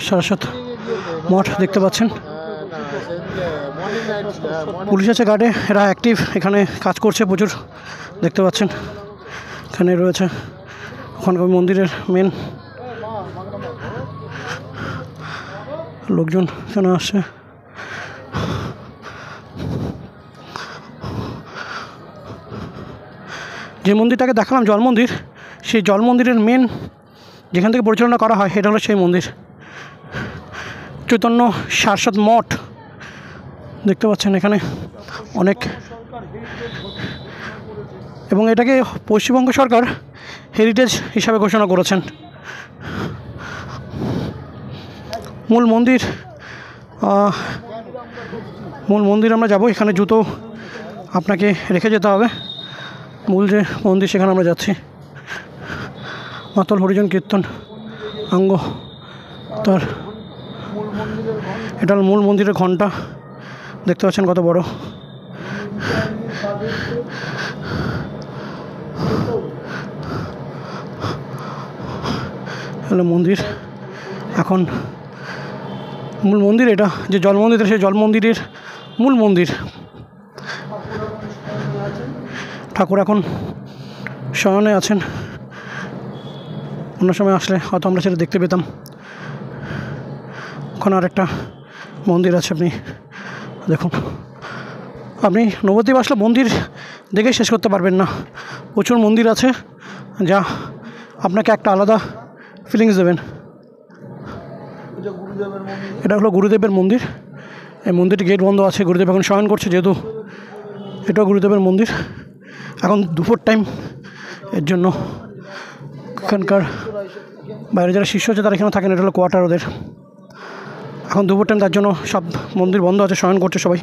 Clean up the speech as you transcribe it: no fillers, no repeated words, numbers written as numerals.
সারাসাত মঠ দেখতে পাচ্ছেন। পুলিশ আছে গার্ডে, এরা অ্যাক্টিভ, এখানে কাজ করছে প্রচুর দেখতে পাচ্ছেন। এখানে রয়েছে ওখানকার মন্দিরের মেন লোকজন এখানে আসছে। যে মন্দিরটাকে দেখালাম জল মন্দির, সেই জল মন্দিরের মেন যেখান থেকে পরিচালনা করা হয় এটা হলো সেই মন্দির, চৈতন্য সারস্বত মঠ দেখতে পাচ্ছেন এখানে অনেক। এবং এটাকে পশ্চিমবঙ্গ সরকার হেরিটেজ হিসাবে ঘোষণা করেছেন। মূল মন্দির আমরা যাব, এখানে জুতো আপনাকে রেখে যেতে হবে। মূল যে মন্দির সেখানে আমরা যাচ্ছি। মাতল হরিজন কীর্তন অঙ্গ তার, এটা মূল মন্দিরের ঘণ্টা দেখতে পাচ্ছেন কত বড়। হলো মন্দির, এখন মূল মন্দির এটা যে জল মন্দির, সেই জল মন্দিরের মূল মন্দির। ঠাকুর এখন শয়নে আছেন, অন্য সময় আসলে হয়তো আমরা সেটা দেখতে পেতাম। ওখানে আরেকটা মন্দির আছে, আপনি দেখুন। আপনি নবদ্বীপ আসলে মন্দির দেখে শেষ করতে পারবেন না, প্রচুর মন্দির আছে যা আপনাকে একটা আলাদা ফিলিংস দেবেন। এটা হলো গুরুদেবের মন্দির। এই মন্দিরটি গেট বন্ধ আছে, গুরুদেব এখন শয়ন করছে, যেহেতু এটাও গুরুদেবের মন্দির। এখন দুপুর টাইম, এর জন্য এখানকার বাইরে যারা শিষ্য আছে তারা এখানে থাকেন, এটা হলো কোয়ার্টার ওদের। এখন দুপুর টাইম, তার জন্য সব মন্দির বন্ধ আছে, শয়ন করছে সবাই।